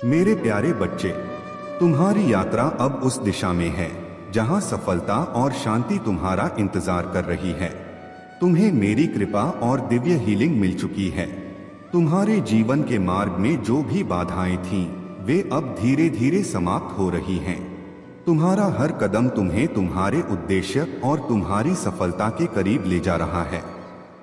मेरे प्यारे बच्चे, तुम्हारी यात्रा अब उस दिशा में है जहां सफलता और शांति तुम्हारा इंतजार कर रही है। तुम्हें मेरी कृपा और दिव्य हीलिंग मिल चुकी है। तुम्हारे जीवन के मार्ग में जो भी बाधाएं थीं, वे अब धीरे धीरे समाप्त हो रही हैं। तुम्हारा हर कदम तुम्हें तुम्हारे उद्देश्य और तुम्हारी सफलता के करीब ले जा रहा है।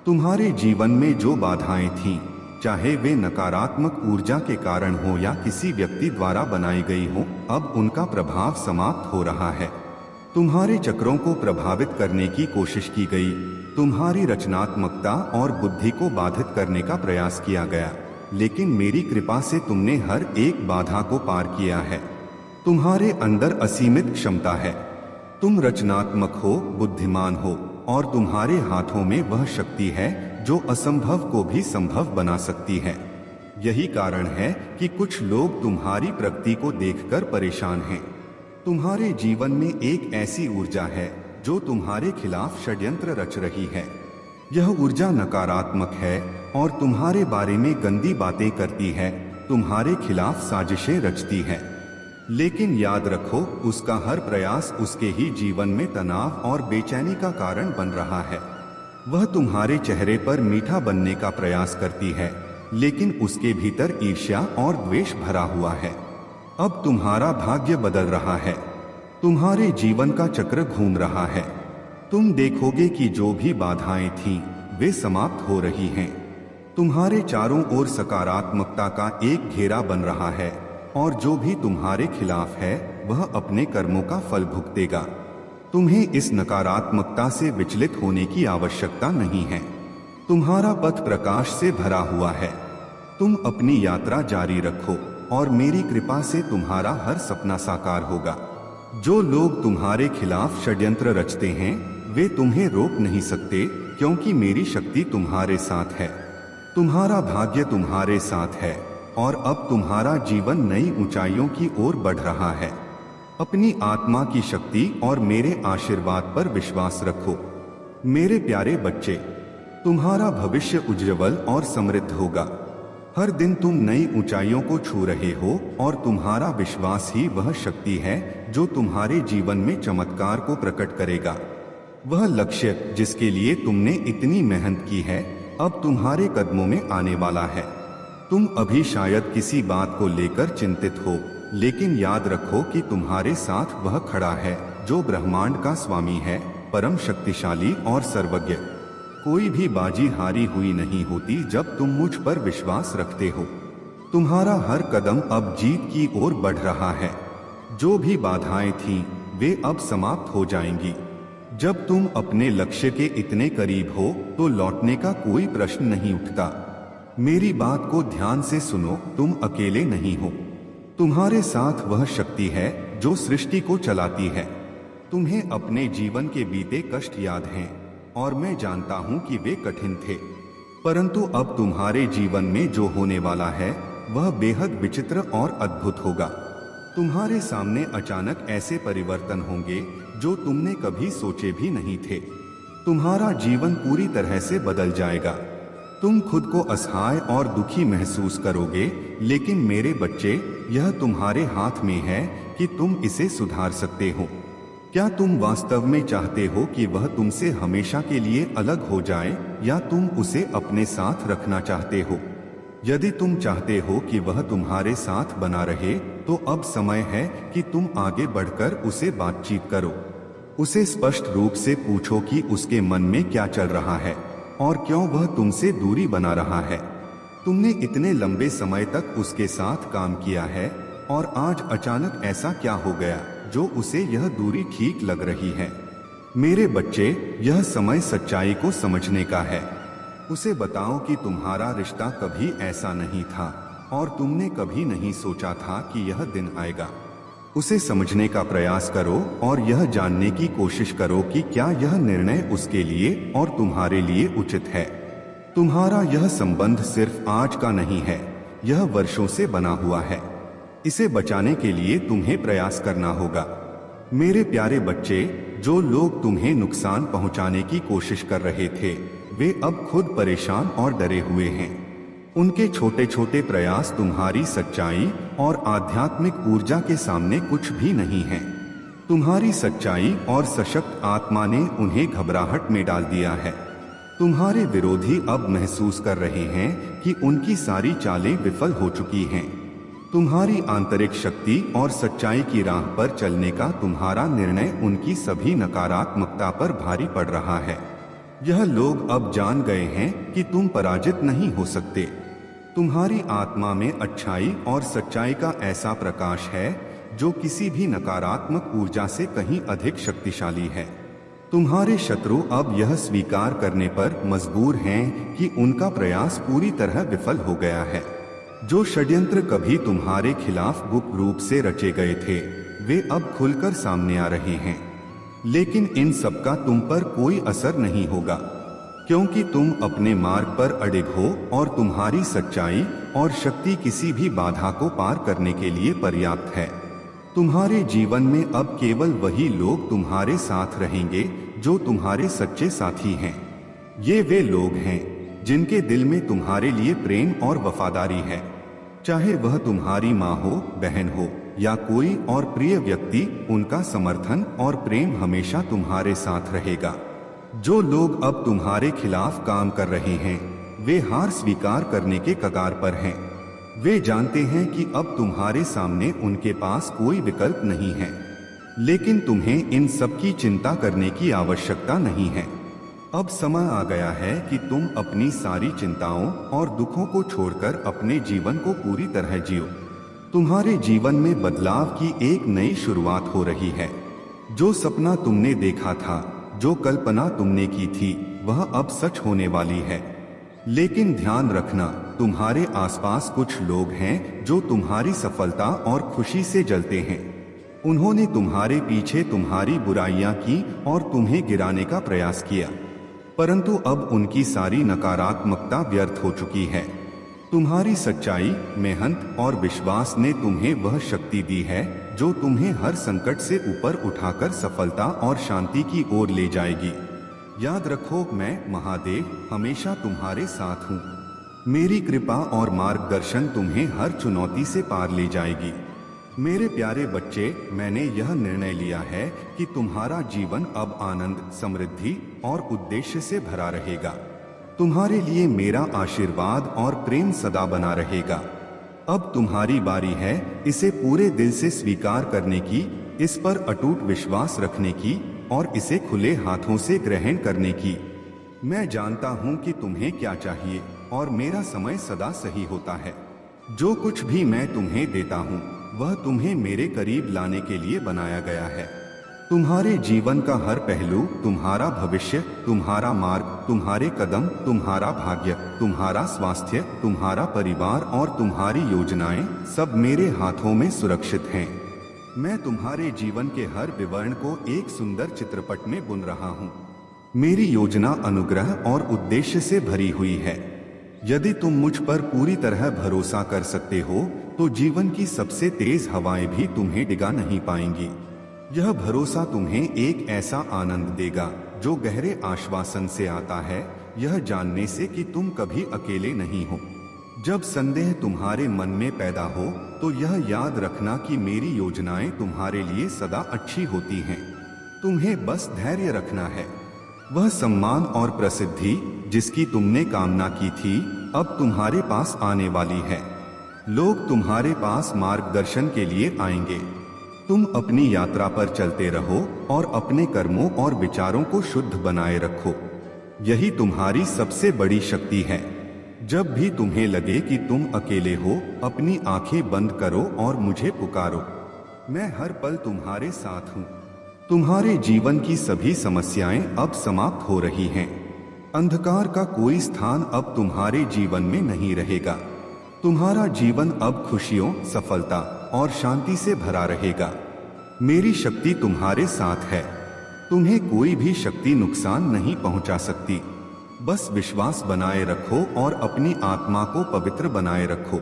तुम्हारे जीवन में जो बाधाएं थीं, चाहे वे नकारात्मक ऊर्जा के कारण हो या किसी व्यक्ति द्वारा बनाई गई हो, अब उनका प्रभाव समाप्त हो रहा है। तुम्हारे चक्रों को प्रभावित करने की कोशिश की गई, तुम्हारी रचनात्मकता और बुद्धि को बाधित करने का प्रयास किया गया, लेकिन मेरी कृपा से तुमने हर एक बाधा को पार किया है। तुम्हारे अंदर असीमित क्षमता है। तुम रचनात्मक हो, बुद्धिमान हो और तुम्हारे हाथों में वह शक्ति है जो असंभव को भी संभव बना सकती है। यही कारण है कि कुछ लोग तुम्हारी प्रगति को देखकर परेशान हैं। तुम्हारे जीवन में एक ऐसी ऊर्जा है जो तुम्हारे खिलाफ षड्यंत्र रच रही है। यह ऊर्जा नकारात्मक है और तुम्हारे बारे में गंदी बातें करती है, तुम्हारे खिलाफ साजिशें रचती है। लेकिन याद रखो, उसका हर प्रयास उसके ही जीवन में तनाव और बेचैनी का कारण बन रहा है। वह तुम्हारे चेहरे पर मीठा बनने का प्रयास करती है, लेकिन उसके भीतर ईर्ष्या और द्वेष भरा हुआ है। अब तुम्हारा भाग्य बदल रहा है। तुम्हारे जीवन का चक्र घूम रहा है। तुम देखोगे कि जो भी बाधाएं थीं, वे समाप्त हो रही हैं। तुम्हारे चारों ओर सकारात्मकता का एक घेरा बन रहा है और जो भी तुम्हारे खिलाफ है, वह अपने कर्मों का फल भुगतेगा। तुम्हें इस नकारात्मकता से विचलित होने की आवश्यकता नहीं है। तुम्हारा पथ प्रकाश से भरा हुआ है। तुम अपनी यात्रा जारी रखो और मेरी कृपा से तुम्हारा हर सपना साकार होगा। जो लोग तुम्हारे खिलाफ षड्यंत्र रचते हैं, वे तुम्हें रोक नहीं सकते, क्योंकि मेरी शक्ति तुम्हारे साथ है। तुम्हारा भाग्य तुम्हारे साथ है और अब तुम्हारा जीवन नई ऊंचाइयों की ओर बढ़ रहा है। अपनी आत्मा की शक्ति और मेरे आशीर्वाद पर विश्वास रखो। मेरे प्यारे बच्चे, तुम्हारा भविष्य उज्ज्वल और समृद्ध होगा। हर दिन तुम नई ऊंचाइयों को छू रहे हो और तुम्हारा विश्वास ही वह शक्ति है जो तुम्हारे जीवन में चमत्कार को प्रकट करेगा। वह लक्ष्य जिसके लिए तुमने इतनी मेहनत की है, अब तुम्हारे कदमों में आने वाला है। तुम अभी शायद किसी बात को लेकर चिंतित हो, लेकिन याद रखो कि तुम्हारे साथ वह खड़ा है जो ब्रह्मांड का स्वामी है, परम शक्तिशाली और सर्वज्ञ। कोई भी बाजी हारी हुई नहीं होती जब तुम मुझ पर विश्वास रखते हो। तुम्हारा हर कदम अब जीत की ओर बढ़ रहा है। जो भी बाधाएं थीं, वे अब समाप्त हो जाएंगी। जब तुम अपने लक्ष्य के इतने करीब हो तो लौटने का कोई प्रश्न नहीं उठता। मेरी बात को ध्यान से सुनो, तुम अकेले नहीं हो। तुम्हारे साथ वह शक्ति है जो सृष्टि को चलाती है। तुम्हें अपने जीवन के बीते कष्ट याद हैं और मैं जानता हूं कि वे कठिन थे, परंतु अब तुम्हारे जीवन में जो होने वाला है वह बेहद विचित्र और अद्भुत होगा। तुम्हारे सामने अचानक ऐसे परिवर्तन होंगे जो तुमने कभी सोचे भी नहीं थे। तुम्हारा जीवन पूरी तरह से बदल जाएगा। तुम खुद को असहाय और दुखी महसूस करोगे, लेकिन मेरे बच्चे, यह तुम्हारे हाथ में है कि तुम इसे सुधार सकते हो। क्या तुम वास्तव में चाहते हो कि वह तुमसे हमेशा के लिए अलग हो जाए, या तुम उसे अपने साथ रखना चाहते हो? यदि तुम चाहते हो कि वह तुम्हारे साथ बना रहे, तो अब समय है कि तुम आगे बढ़कर उसे बातचीत करो। उसे स्पष्ट रूप से पूछो कि उसके मन में क्या चल रहा है और क्यों वह तुमसे दूरी बना रहा है। तुमने इतने लंबे समय तक उसके साथ काम किया है और आज अचानक ऐसा क्या हो गया जो उसे यह दूरी ठीक लग रही है? मेरे बच्चे, यह समय सच्चाई को समझने का है। उसे बताओ कि तुम्हारा रिश्ता कभी ऐसा नहीं था और तुमने कभी नहीं सोचा था कि यह दिन आएगा। उसे समझने का प्रयास करो और यह जानने की कोशिश करो कि क्या यह निर्णय उसके लिए और तुम्हारे लिए उचित है। तुम्हारा यह संबंध सिर्फ आज का नहीं है, यह वर्षों से बना हुआ है। इसे बचाने के लिए तुम्हें प्रयास करना होगा। मेरे प्यारे बच्चे, जो लोग तुम्हें नुकसान पहुंचाने की कोशिश कर रहे थे, वे अब खुद परेशान और डरे हुए हैं। उनके छोटे छोटे प्रयास तुम्हारी सच्चाई और आध्यात्मिक ऊर्जा के सामने कुछ भी नहीं है। तुम्हारी सच्चाई और सशक्त आत्मा ने उन्हें घबराहट में डाल दिया है। तुम्हारे विरोधी अब महसूस कर रहे हैं कि उनकी सारी चालें विफल हो चुकी हैं। तुम्हारी आंतरिक शक्ति और सच्चाई की राह पर चलने का तुम्हारा निर्णय उनकी सभी नकारात्मकता पर भारी पड़ रहा है। यह लोग अब जान गए हैं कि तुम पराजित नहीं हो सकते। तुम्हारी आत्मा में अच्छाई और सच्चाई का ऐसा प्रकाश है जो किसी भी नकारात्मक ऊर्जा से कहीं अधिक शक्तिशाली है। तुम्हारे शत्रु अब यह स्वीकार करने पर मजबूर हैं कि उनका प्रयास पूरी तरह विफल हो गया है। जो षड्यंत्र कभी तुम्हारे खिलाफ गुप्त रूप से रचे गए थे, वे अब खुलकर सामने आ रहे हैं। लेकिन इन सब का तुम पर कोई असर नहीं होगा, क्योंकि तुम अपने मार्ग पर अडिग हो और तुम्हारी सच्चाई और शक्ति किसी भी बाधा को पार करने के लिए पर्याप्त है। तुम्हारे जीवन में अब केवल वही लोग तुम्हारे साथ रहेंगे जो तुम्हारे सच्चे साथी हैं। ये वे लोग हैं जिनके दिल में तुम्हारे लिए प्रेम और वफादारी है। चाहे वह तुम्हारी माँ हो, बहन हो या कोई और प्रिय व्यक्ति, उनका समर्थन और प्रेम हमेशा तुम्हारे साथ रहेगा। जो लोग अब तुम्हारे खिलाफ काम कर रहे हैं, वे हार स्वीकार करने के कगार पर हैं। वे जानते हैं कि अब तुम्हारे सामने उनके पास कोई विकल्प नहीं है। लेकिन तुम्हें इन सब की चिंता करने की आवश्यकता नहीं है। अब समय आ गया है कि तुम अपनी सारी चिंताओं और दुखों को छोड़कर अपने जीवन को पूरी तरह जियो। तुम्हारे जीवन में बदलाव की एक नई शुरुआत हो रही है। जो सपना तुमने देखा था, जो कल्पना तुमने की थी, वह अब सच होने वाली है। लेकिन ध्यान रखना, तुम्हारे आसपास कुछ लोग हैं जो तुम्हारी सफलता और खुशी से जलते हैं। उन्होंने तुम्हारे पीछे तुम्हारी बुराइयां की और तुम्हें गिराने का प्रयास किया, परंतु अब उनकी सारी नकारात्मकता व्यर्थ हो चुकी है। तुम्हारी सच्चाई, मेहनत और विश्वास ने तुम्हें वह शक्ति दी है जो तुम्हें हर संकट से ऊपर उठाकर सफलता और शांति की ओर ले जाएगी। याद रखो, मैं महादेव हमेशा तुम्हारे साथ हूँ। मेरी कृपा और मार्गदर्शन तुम्हें हर चुनौती से पार ले जाएगी। मेरे प्यारे बच्चे, मैंने यह निर्णय लिया है कि तुम्हारा जीवन अब आनंद, समृद्धि और उद्देश्य से भरा रहेगा। तुम्हारे लिए मेरा आशीर्वाद और प्रेम सदा बना रहेगा। अब तुम्हारी बारी है इसे पूरे दिल से स्वीकार करने की, इस पर अटूट विश्वास रखने की और इसे खुले हाथों से ग्रहण करने की। मैं जानता हूँ कि तुम्हें क्या चाहिए और मेरा समय सदा सही होता है। जो कुछ भी मैं तुम्हें देता हूँ, वह तुम्हें मेरे करीब लाने के लिए बनाया गया है। तुम्हारे जीवन का हर पहलू, तुम्हारा भविष्य, तुम्हारा मार्ग, तुम्हारे कदम, तुम्हारा भाग्य, तुम्हारा स्वास्थ्य, तुम्हारा परिवार और तुम्हारी योजनाएं सब मेरे हाथों में सुरक्षित हैं। मैं तुम्हारे जीवन के हर विवरण को एक सुंदर चित्रपट में बुन रहा हूँ। मेरी योजना अनुग्रह और उद्देश्य से भरी हुई है। यदि तुम मुझ पर पूरी तरह भरोसा कर सकते हो, तो जीवन की सबसे तेज हवाएं भी तुम्हें डिगा नहीं पाएंगी। यह भरोसा तुम्हें एक ऐसा आनंद देगा जो गहरे आश्वासन से आता है, यह जानने से कि तुम कभी अकेले नहीं हो। जब संदेह तुम्हारे मन में पैदा हो, तो यह याद रखना कि मेरी योजनाएं तुम्हारे लिए सदा अच्छी होती हैं। तुम्हें बस धैर्य रखना है। वह सम्मान और प्रसिद्धि जिसकी तुमने कामना की थी, अब तुम्हारे पास आने वाली है। लोग तुम्हारे पास मार्गदर्शन के लिए आएंगे। तुम अपनी यात्रा पर चलते रहो और अपने कर्मों और विचारों को शुद्ध बनाए रखो। यही तुम्हारी सबसे बड़ी शक्ति है। जब भी तुम्हें लगे कि तुम अकेले हो, अपनी आंखें बंद करो और मुझे पुकारो। मैं हर पल तुम्हारे साथ हूँ। तुम्हारे जीवन की सभी समस्याएं अब समाप्त हो रही हैं। अंधकार का कोई स्थान अब तुम्हारे जीवन में नहीं रहेगा। तुम्हारा जीवन अब खुशियों, सफलता और शांति से भरा रहेगा। मेरी शक्ति तुम्हारे साथ है। तुम्हें कोई भी शक्ति नुकसान नहीं पहुंचा सकती। बस विश्वास बनाए रखो और अपनी आत्मा को पवित्र बनाए रखो।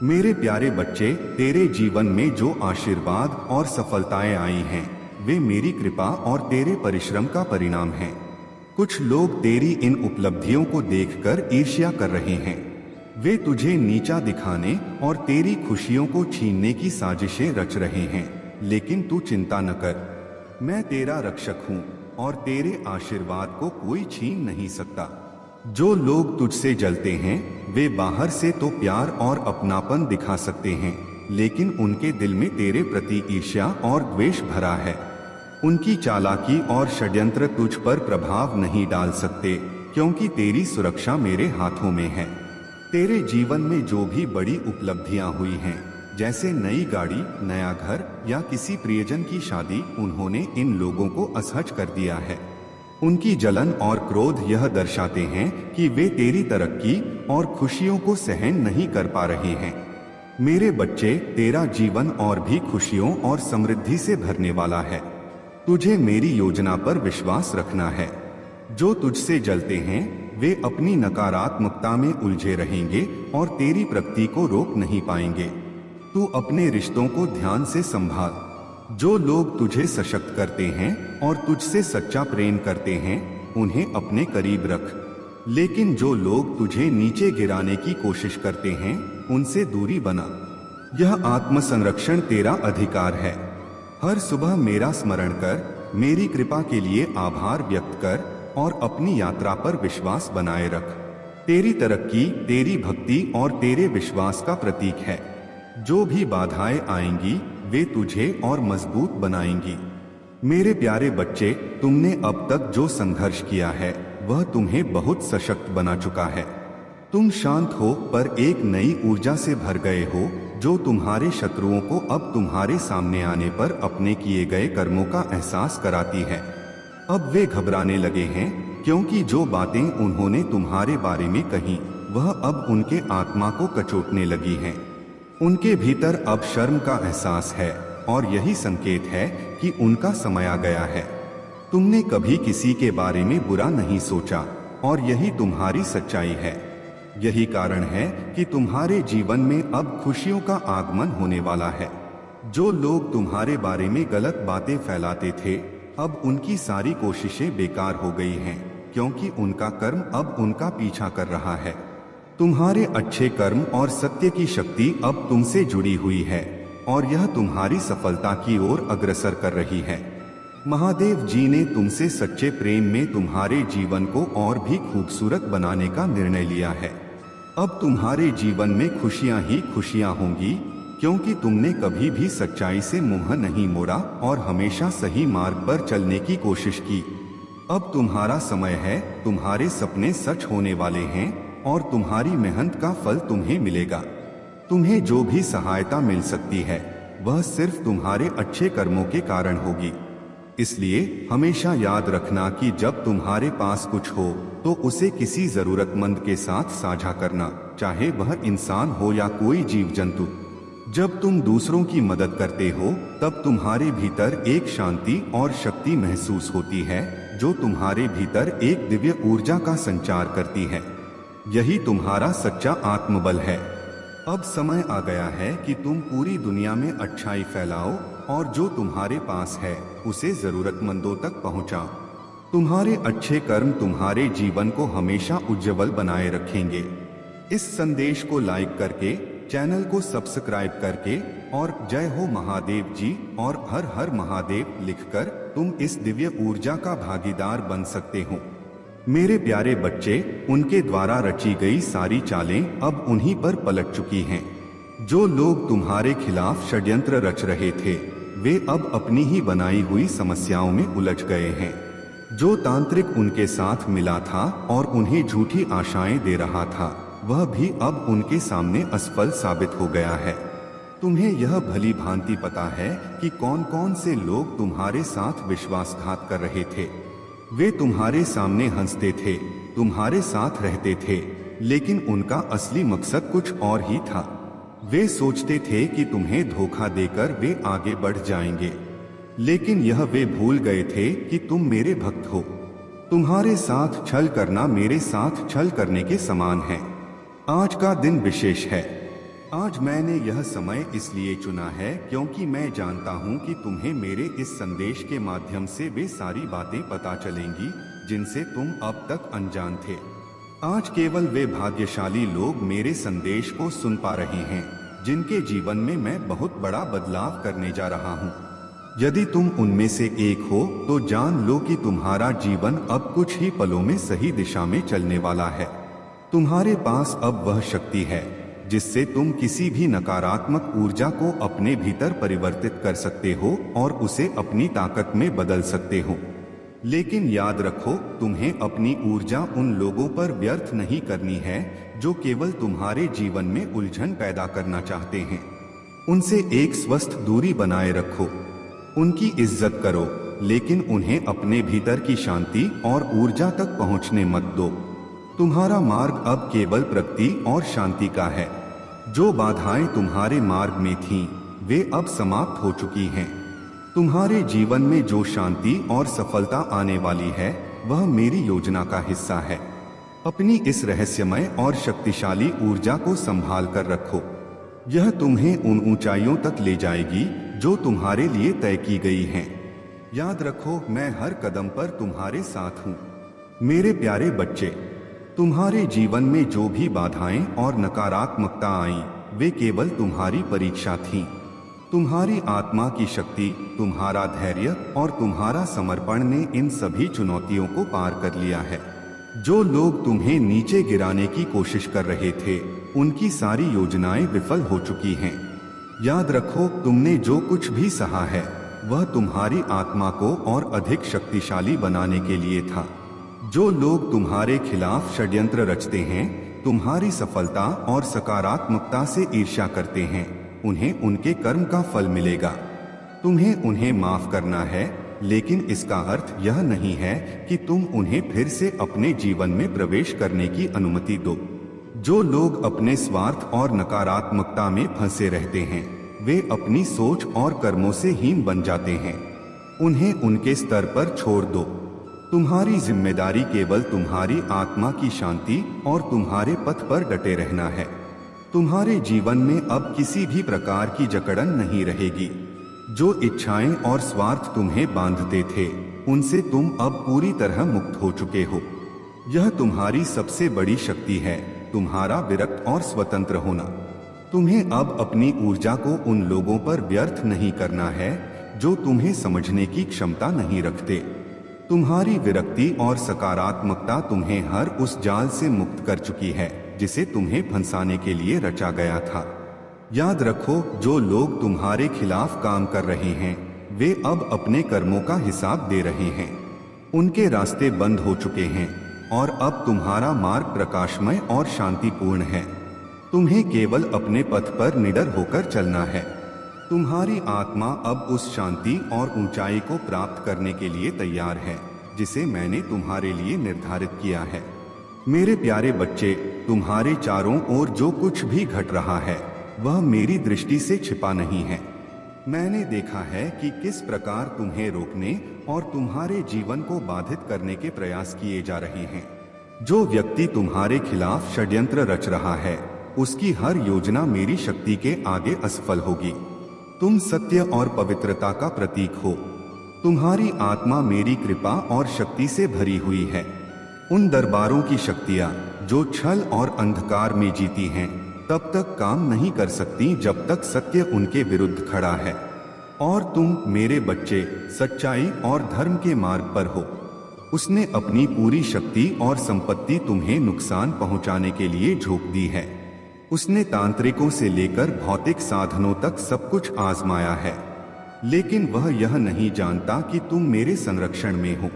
मेरे प्यारे बच्चे, तेरे जीवन में जो आशीर्वाद और सफलताएं आई हैं, वे मेरी कृपा और तेरे परिश्रम का परिणाम हैं। कुछ लोग तेरी इन उपलब्धियों को देखकर ईर्ष्या कर रहे हैं। वे तुझे नीचा दिखाने और तेरी खुशियों को छीनने की साजिशें रच रहे हैं, लेकिन तू चिंता न कर। मैं तेरा रक्षक हूँ और तेरे आशीर्वाद को कोई छीन नहीं सकता। जो लोग तुझसे जलते हैं वे बाहर से तो प्यार और अपनापन दिखा सकते हैं, लेकिन उनके दिल में तेरे प्रति ईर्ष्या और द्वेष भरा है। उनकी चालाकी और षड्यंत्र तुझ पर प्रभाव नहीं डाल सकते, क्योंकि तेरी सुरक्षा मेरे हाथों में है। तेरे जीवन में जो भी बड़ी उपलब्धियां हुई हैं, जैसे नई गाड़ी, नया घर या किसी प्रियजन की शादी, उन्होंने इन लोगों को असहज कर दिया है। उनकी जलन और क्रोध यह दर्शाते हैं कि वे तेरी तरक्की और खुशियों को सहन नहीं कर पा रहे हैं। मेरे बच्चे, तेरा जीवन और भी खुशियों और समृद्धि से भरने वाला है। तुझे मेरी योजना पर विश्वास रखना है। जो तुझसे जलते हैं वे अपनी नकारात्मकता में उलझे रहेंगे और तेरी प्रगति को रोक नहीं पाएंगे। तू अपने रिश्तों को ध्यान से संभाल। जो लोग तुझे सशक्त करते हैं और तुझसे सच्चा प्रेम करते हैं, उन्हें अपने करीब रख। लेकिन जो लोग तुझे नीचे गिराने की कोशिश करते हैं, उनसे दूरी बना। यह आत्मसंरक्षण तेरा अधिकार है। हर सुबह मेरा स्मरण कर, मेरी कृपा के लिए आभार व्यक्त कर और अपनी यात्रा पर विश्वास बनाए रख। तेरी तरक्की तेरी भक्ति और तेरे विश्वास का प्रतीक है। जो भी बाधाएं आएंगी वे तुझे और मजबूत बनाएंगी। मेरे प्यारे बच्चे, तुमने अब तक जो संघर्ष किया है वह तुम्हें बहुत सशक्त बना चुका है। तुम शांत हो पर एक नई ऊर्जा से भर गए हो, जो तुम्हारे शत्रुओं को अब तुम्हारे सामने आने पर अपने किए गए कर्मों का एहसास कराती है। अब वे घबराने लगे हैं, क्योंकि जो बातें उन्होंने तुम्हारे बारे में कही वह अब उनके आत्मा को कचोटने लगी हैं। उनके भीतर अब शर्म का एहसास है और यही संकेत है कि उनका समय आ गया है। तुमने कभी किसी के बारे में बुरा नहीं सोचा और यही तुम्हारी सच्चाई है। यही कारण है कि तुम्हारे जीवन में अब खुशियों का आगमन होने वाला है। जो लोग तुम्हारे बारे में गलत बातें फैलाते थे, अब उनकी सारी कोशिशें बेकार हो गई हैं, क्योंकि उनका कर्म अब उनका पीछा कर रहा है। तुम्हारे अच्छे कर्म और सत्य की शक्ति अब तुमसे जुड़ी हुई है और यह तुम्हारी सफलता की ओर अग्रसर कर रही है। महादेव जी ने तुमसे सच्चे प्रेम में तुम्हारे जीवन को और भी खूबसूरत बनाने का निर्णय लिया है। अब तुम्हारे जीवन में खुशियां ही खुशियां होंगी, क्योंकि तुमने कभी भी सच्चाई से मुंह नहीं मोड़ा और हमेशा सही मार्ग पर चलने की कोशिश की। अब तुम्हारा समय है, तुम्हारे सपने सच होने वाले हैं और तुम्हारी मेहनत का फल तुम्हें मिलेगा। तुम्हें जो भी सहायता मिल सकती है वह सिर्फ तुम्हारे अच्छे कर्मों के कारण होगी। इसलिए हमेशा याद रखना कि जब तुम्हारे पास कुछ हो तो उसे किसी जरूरतमंद के साथ साझा करना, चाहे वह इंसान हो या कोई जीव जंतु। जब तुम दूसरों की मदद करते हो तब तुम्हारे भीतर एक शांति और शक्ति महसूस होती है, जो तुम्हारे भीतर एक दिव्य ऊर्जा का संचार करती है। यही तुम्हारा सच्चा आत्मबल है। अब समय आ गया है कि तुम पूरी दुनिया में अच्छाई फैलाओ और जो तुम्हारे पास है उसे जरूरतमंदों तक पहुंचाओ। तुम्हारे अच्छे कर्म तुम्हारे जीवन को हमेशा उज्जवल बनाए रखेंगे। इस संदेश को लाइक करके, चैनल को सब्सक्राइब करके और जय हो महादेव जी और हर हर महादेव लिखकर तुम इस दिव्य ऊर्जा का भागीदार बन सकते हो। मेरे प्यारे बच्चे, उनके द्वारा रची गई सारी चालें अब उन्हीं पर पलट चुकी हैं। जो लोग तुम्हारे खिलाफ षड्यंत्र रच रहे थे वे अब अपनी ही बनाई हुई समस्याओं में उलझ गए हैं। जो तांत्रिक उनके साथ मिला था और उन्हें झूठी आशाएं दे रहा था, वह भी अब उनके सामने असफल साबित हो गया है। तुम्हें यह भली भांति पता है कि कौन कौन से लोग तुम्हारे साथ विश्वासघात कर रहे थे। वे तुम्हारे सामने हंसते थे, तुम्हारे साथ रहते थे, लेकिन उनका असली मकसद कुछ और ही था। वे सोचते थे कि तुम्हें धोखा देकर वे आगे बढ़ जाएंगे, लेकिन यह वे भूल गए थे कि तुम मेरे भक्त हो। तुम्हारे साथ छल करना मेरे साथ छल करने के समान है। आज का दिन विशेष है। आज मैंने यह समय इसलिए चुना है क्योंकि मैं जानता हूं कि तुम्हें मेरे इस संदेश के माध्यम से वे सारी बातें पता चलेंगी जिनसे तुम अब तक अनजान थे। आज केवल वे भाग्यशाली लोग मेरे संदेश को सुन पा रहे हैं जिनके जीवन में मैं बहुत बड़ा बदलाव करने जा रहा हूँ। यदि तुम उनमें से एक हो तो जान लो कि तुम्हारा जीवन अब कुछ ही पलों में सही दिशा में चलने वाला है। तुम्हारे पास अब वह शक्ति है जिससे तुम किसी भी नकारात्मक ऊर्जा को अपने भीतर परिवर्तित कर सकते हो और उसे अपनी ताकत में बदल सकते हो। लेकिन याद रखो, तुम्हें अपनी ऊर्जा उन लोगों पर व्यर्थ नहीं करनी है जो केवल तुम्हारे जीवन में उलझन पैदा करना चाहते हैं। उनसे एक स्वस्थ दूरी बनाए रखो, उनकी इज्जत करो, लेकिन उन्हें अपने भीतर की शांति और ऊर्जा तक पहुंचने मत दो। तुम्हारा मार्ग अब केवल प्रगति और शांति का है। जो बाधाएं तुम्हारे मार्ग में थीं, वे अब समाप्त हो चुकी हैं। तुम्हारे जीवन में जो शांति और सफलता आने वाली है वह मेरी योजना का हिस्सा है। अपनी इस रहस्यमय और शक्तिशाली ऊर्जा को संभाल कर रखो। यह तुम्हें उन ऊंचाइयों तक ले जाएगी जो तुम्हारे लिए तय की गई हैं। याद रखो, मैं हर कदम पर तुम्हारे साथ हूँ। मेरे प्यारे बच्चे, तुम्हारे जीवन में जो भी बाधाएं और नकारात्मकता आईं, वे केवल तुम्हारी परीक्षा थीं। तुम्हारी आत्मा की शक्ति, तुम्हारा धैर्य और तुम्हारा समर्पण ने इन सभी चुनौतियों को पार कर लिया है। जो लोग तुम्हें नीचे गिराने की कोशिश कर रहे थे, उनकी सारी योजनाएं विफल हो चुकी हैं। याद रखो, तुमने जो कुछ भी सहा है वह तुम्हारी आत्मा को और अधिक शक्तिशाली बनाने के लिए था। जो लोग तुम्हारे खिलाफ षड्यंत्र रचते हैं, तुम्हारी सफलता और सकारात्मकता से ईर्ष्या करते हैं, उन्हें उनके कर्म का फल मिलेगा। तुम्हें उन्हें माफ करना है, लेकिन इसका अर्थ यह नहीं है कि तुम उन्हें फिर से अपने जीवन में प्रवेश करने की अनुमति दो। जो लोग अपने स्वार्थ और नकारात्मकता में फंसे रहते हैं, वे अपनी सोच और कर्मों से हीन बन जाते हैं। उन्हें उनके स्तर पर छोड़ दो। तुम्हारी जिम्मेदारी केवल तुम्हारी आत्मा की शांति और तुम्हारे पथ पर डटे रहना है। तुम्हारे जीवन में अब किसी भी प्रकार की जकड़न नहीं रहेगी। जो इच्छाएं और स्वार्थ तुम्हें बांधते थे, उनसे तुम अब पूरी तरह मुक्त हो चुके हो। यह तुम्हारी सबसे बड़ी शक्ति है, तुम्हारा विरक्त और स्वतंत्र होना। तुम्हें अब अपनी ऊर्जा को उन लोगों पर व्यर्थ नहीं करना है जो तुम्हें समझने की क्षमता नहीं रखते। तुम्हारी विरक्ति और सकारात्मकता तुम्हें हर उस जाल से मुक्त कर चुकी है जिसे तुम्हें फंसाने के लिए रचा गया था। याद रखो, जो लोग तुम्हारे खिलाफ काम कर रहे हैं, वे अब अपने कर्मों का हिसाब दे रहे हैं। उनके रास्ते बंद हो चुके हैं और अब तुम्हारा मार्ग प्रकाशमय और शांतिपूर्ण है। तुम्हें केवल अपने पथ पर निडर होकर चलना है। तुम्हारी आत्मा अब उस शांति और ऊंचाई को प्राप्त करने के लिए तैयार है जिसे मैंने तुम्हारे लिए निर्धारित किया है। मेरे प्यारे बच्चे, तुम्हारे चारों ओर जो कुछ भी घट रहा है वह मेरी दृष्टि से छिपा नहीं है। मैंने देखा है कि किस प्रकार तुम्हें रोकने और तुम्हारे जीवन को बाधित करने के प्रयास किए जा रहे हैं। जो व्यक्ति तुम्हारे खिलाफ षड्यंत्र रच रहा है, उसकी हर योजना मेरी शक्ति के आगे असफल होगी। तुम सत्य और पवित्रता का प्रतीक हो। तुम्हारी आत्मा मेरी कृपा और शक्ति से भरी हुई है। उन दरबारों की शक्तियाँ जो छल और अंधकार में जीती हैं, तब तक काम नहीं कर सकती जब तक सत्य उनके विरुद्ध खड़ा है। और तुम मेरे बच्चे सच्चाई और धर्म के मार्ग पर हो। उसने अपनी पूरी शक्ति और संपत्ति तुम्हें नुकसान पहुंचाने के लिए झोंक दी है। उसने तांत्रिकों से लेकर भौतिक साधनों तक सब कुछ आजमाया है, लेकिन वह यह नहीं जानता कि तुम मेरे संरक्षण में हो।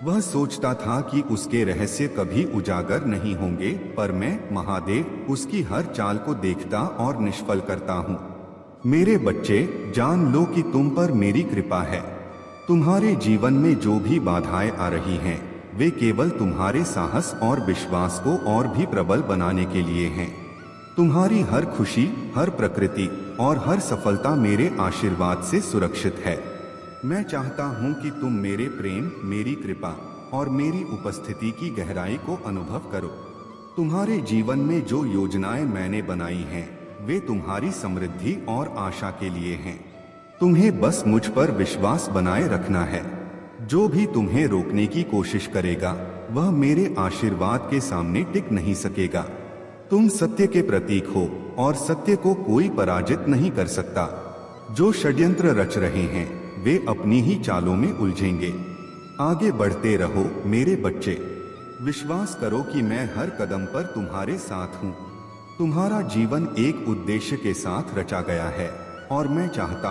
वह सोचता था कि उसके रहस्य कभी उजागर नहीं होंगे, पर मैं महादेव उसकी हर चाल को देखता और निष्फल करता हूँ। मेरे बच्चे, जान लो कि तुम पर मेरी कृपा है। तुम्हारे जीवन में जो भी बाधाएं आ रही हैं, वे केवल तुम्हारे साहस और विश्वास को और भी प्रबल बनाने के लिए हैं। तुम्हारी हर खुशी, हर प्रकृति और हर सफलता मेरे आशीर्वाद से सुरक्षित है। मैं चाहता हूं कि तुम मेरे प्रेम, मेरी कृपा और मेरी उपस्थिति की गहराई को अनुभव करो। तुम्हारे जीवन में जो योजनाएं मैंने बनाई हैं, वे तुम्हारी समृद्धि और आशा के लिए हैं। तुम्हें बस मुझ पर विश्वास बनाए रखना है। जो भी तुम्हें रोकने की कोशिश करेगा वह मेरे आशीर्वाद के सामने टिक नहीं सकेगा। तुम सत्य के प्रतीक हो और सत्य को कोई पराजित नहीं कर सकता। जो षड्यंत्र रच रहे हैं वे अपनी ही चालों में उलझेंगे। आगे बढ़ते रहो मेरे बच्चे। विश्वास करो कि मैं हर कदम पर तुम्हारे साथ हूँ। तुम्हारा जीवन एक उद्देश्य के साथ रचा गया है और मैं चाहता